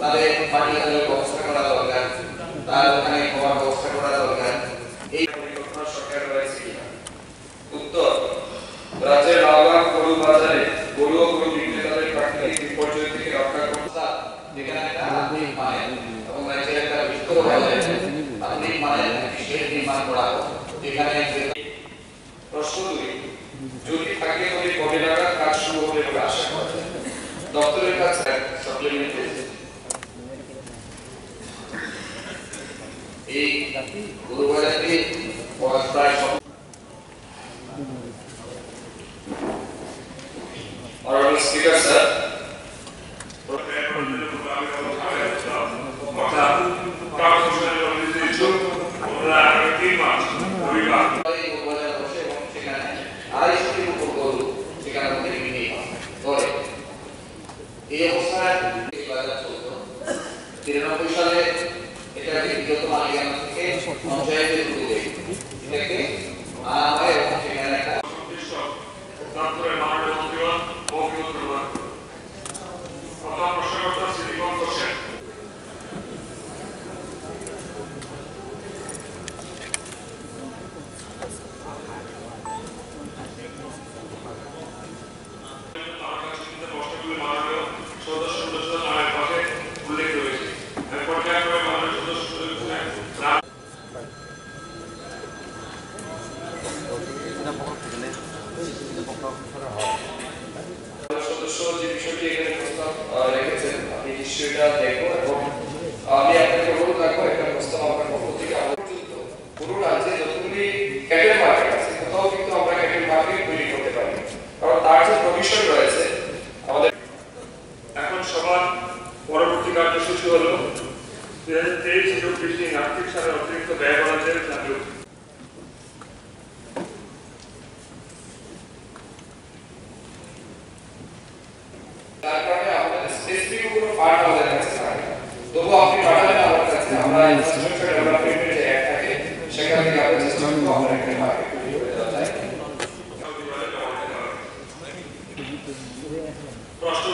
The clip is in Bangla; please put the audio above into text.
তাদের পানীয় ব্যবস্থা করা দরকার, তার ওখানে খাওয়ার ব্যবস্থা করা দরকার। এই পরিকল্পনা সরকার রয়েছে কিনা? উত্তর, রাজ্যের নওগাঁ গরু বাজারে গরু ও গরু বিক্রেতাদের প্রাকৃতিক বিপর্যয় থেকে রক্ষা করতে যেখানে একটা আধুনিক মানের এবং রাজ্যের একটা বিস্তর বাজারে আধুনিক মানের শেড নির্মাণ করা হোক, যেখানে প্রশ্ন 2, যদি থাকে তবে কবে নাগাদ কাজ শুরু হবে বলে আশা করা যায়? দপ্তরের কাছে সাপ্লিমেন্টারি এই গরু বাজারটি প্রায় Honorable Speaker, sir. এই অবস্থায় 93 সালে এটা বিগত মালিকানা থেকে পঞ্চায়েতের উদ্যোগে এটাকে আনা হয় এবং সেখানে একটা তারপরে মাননীয় মন্ত্রীগণ বক্তব্য প্রদান প্রথম প্রশ্নকর্তা শ্রীনিবাস হোসেন। সদস্য যে বিষয়টি এখানে প্রস্তাব রেখেছেন আপনি নিশ্চয়ই এটা দেখবো এবং আমি আপনাকে অনুরোধ রাখবো একটা প্রস্তাব আপনার পক্ষ থেকে পর্যন্ত পুরো রাজ্যে যতগুলি ক্যাটেল মার্কেট আছে কোথাও কিন্তু আমরা ক্যাটেল মার্কেট তৈরি করতে পারি, কারণ তার যে প্রভিশন রয়েছে আমাদের। এখন সবার পরবর্তী কার্যসূচি হলো 2023-24 আর্থিক সালের অতিরিক্ত ব্যয় বরাদ্দের চালু। তার কারণে আমাদের স্পেসিফিক কোনো ফান্ড আমাদের কাছে থাকে, তবু আপনি পাঠাবেন আমার কাছে, আমরা ইনফ্রাস্ট্রাকচার ডেভেলপমেন্টের যে অ্যাক্ট থাকে সেখান থেকে আমরা চেষ্টা করবো আমরা একটা মার্কেট তৈরি করে দেওয়া যায়। প্রশ্ন